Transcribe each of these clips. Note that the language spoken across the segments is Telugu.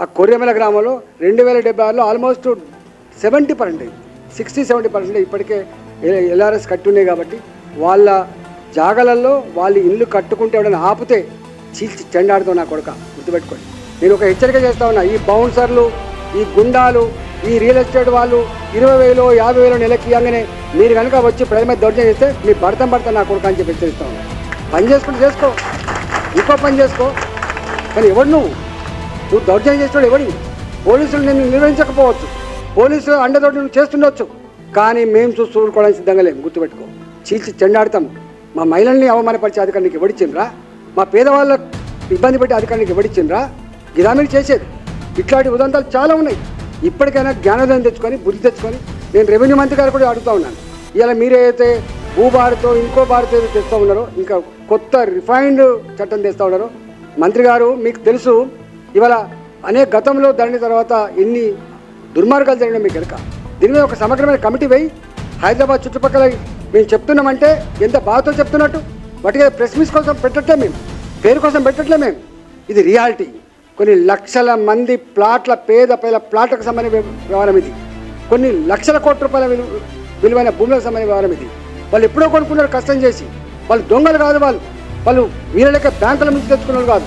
ఆ కొర్రెమల గ్రామంలో 2076లో ఆల్మోస్ట్ 70%, 60-70% ఇప్పటికే ఎల్ఆర్ఎస్ కట్టి ఉన్నాయి. కాబట్టి వాళ్ళ జాగలల్లో వాళ్ళు ఇల్లు కట్టుకుంటే ఎవడైనా ఆపితే చీల్చి చెండాడుతావు నా కొడుక, గుర్తుపెట్టుకోండి. నేను ఒక హెచ్చరిక చేస్తా ఉన్నా, ఈ బౌన్సర్లు, ఈ గుండాలు, ఈ రియల్ ఎస్టేట్ వాళ్ళు 20,000 50,000 నెలకి ఇవ్వగానే మీరు కనుక వచ్చి ప్రజల మీద దౌర్జన్యం చేస్తే మీ భర్త నా కొడుకు అని చెప్పి హెచ్చరిస్తా ఉన్నా. పని చేసుకుంటూ చేసుకో, ఇంకో పని చేసుకో, కానీ ఎవడు నువ్వు దౌర్జన్యం చేస్తున్నాడు ఎవడివి? పోలీసులు నిన్ను నిర్వహించకపోవచ్చు, పోలీసులు అండతోటి నువ్వు చేస్తుండొచ్చు, కానీ మేము చూస్తూ ఊరుకోవడానికి సిద్ధంగా లేము. గుర్తుపెట్టుకో, చీల్చి చెండాడతాం. మా మహిళల్ని అవమానపరిచే అధికారం నీకు ఎవడిచ్చిండ్రా? మా పేదవాళ్ళ ఇబ్బంది పెట్టే అధికారం నీకు ఎవడిచ్చిండ్రా? ఇదా మీరు చేసేది? ఇట్లాంటి ఉదంతాలు చాలా ఉన్నాయి. ఇప్పటికైనా జ్ఞానోదయం తెచ్చుకొని, బుద్ధి తెచ్చుకొని, నేను రెవెన్యూ మంత్రి గారు కూడా అడుగుతూ ఉన్నాను, ఇలా మీరైతే భూభారతో ఇంకో భారత ఏదో తెస్తూ ఉన్నారో, ఇంకా కొత్త రిఫైన్డ్ చట్టం తెస్తూ ఉన్నారో, మంత్రి గారు మీకు తెలుసు ఇవాళ అనేక గతంలో ధరణి తర్వాత ఎన్ని దుర్మార్గాలు జరిగినా మీకు ఎరక. దీని మీద ఒక సమగ్రమైన కమిటీ వేయి. హైదరాబాద్ చుట్టుపక్కల మేము చెప్తున్నామంటే ఎంత బాధతో చెప్తున్నట్టు, వాటికి ప్రెస్ మీట్ కోసం పెట్టట్లే, మేము పేరు కోసం పెట్టట్లే, మేము ఇది రియాలిటీ. కొన్ని లక్షల మంది ప్లాట్ల పేద ప్లాట్లకు సంబంధించిన వ్యవహారం ఇది. కొన్ని లక్షల కోట్ల రూపాయల విలువైన భూములకు సంబంధించిన వ్యవహారం ఇది. వాళ్ళు ఎప్పుడో కొనుక్కున్నారు కష్టం చేసి. వాళ్ళు దొంగలు కాదు, వాళ్ళు వీళ్ళ లెక్క బ్యాంకుల నుంచి తెచ్చుకున్న వాళ్ళు కాదు.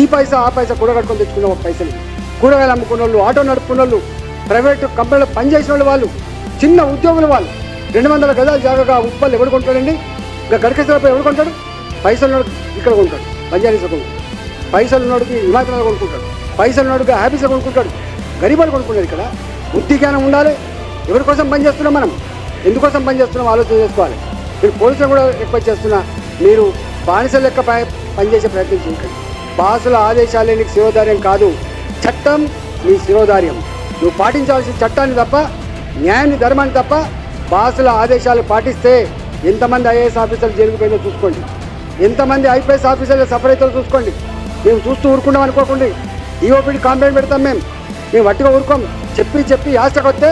ఈ పైసా ఆ పైసా కూడగట్టుకొని తెచ్చుకున్న ఒక పైసలు. కూరగాయలు అమ్ముకున్న వాళ్ళు, ఆటో నడుపుకున్న వాళ్ళు, ప్రైవేటు కంపెనీలో పనిచేసిన వాళ్ళు, చిన్న ఉద్యోగులు వాళ్ళు. 200 గజాల జాగాగా ఉప్పలు ఎవడు కొంటాడండి? ఇంకా గడికేశ్వరపై ఎవడు కొంటాడు? పైసలు ఇక్కడ కొంటాడు, పంజానీస్ కొనుక్కుంటాడు. పైసలు ఉన్నోడికి హిమాచల్ కొనుక్కుంటాడు, పైసలు ఉన్నోడికి హ్యాపీస్గా కొనుక్కుంటాడు. గరీబాడు కొనుక్కుంటాడు. ఇక్కడ బుద్ధి జ్ఞానం ఉండాలి. ఎవరి కోసం పని చేస్తున్నాం మనం, ఎందుకోసం పని చేస్తున్నాం ఆలోచన చేసుకోవాలి. మీరు పోలీసులు కూడా రిక్వెస్ట్ చేస్తున్నా, మీరు బానిస లెక్క పనిచేసే ప్రయత్నం చేయకండి. బాసుల ఆదేశాలే నీకు శిరోధార్యం కాదు, చట్టం నీ శిరోధార్యం. నువ్వు పాటించాల్సిన చట్టాన్ని తప్ప, న్యాయాన్ని, ధర్మాన్ని తప్ప బాసుల ఆదేశాలు పాటిస్తే ఎంతమంది ఐఏఎస్ ఆఫీసర్లు జైలుకు పోయిందో చూసుకోండి, ఎంతమంది ఐపీఎస్ ఆఫీసర్లు సఫర్ అవుతారో చూసుకోండి. మేము చూస్తూ ఊరుకుంటాం అనుకోకండి. ఈఓపీడి కంప్లైంట్ పెడతాం, మేము వట్టిగా ఊరుకోం. చెప్పి ఆశకు వస్తే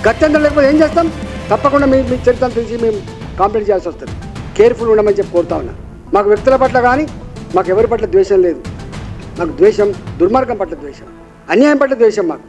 గత్యంతరం లేకపోతే ఏం చేస్తాం? తప్పకుండా మీ చరిత్రను తెలిసి మేము కంప్లైంట్ చేయాల్సి వస్తుంది. కేర్ఫుల్ ఉండమని చెప్పి కోరుతా ఉన్నా. మాకు వ్యక్తుల పట్ల కానీ మాకు ఎవరి పట్ల ద్వేషం లేదు. మాకు ద్వేషం దుర్మార్గం పట్ల ద్వేషం, అన్యాయం పట్ల ద్వేషం మాకు.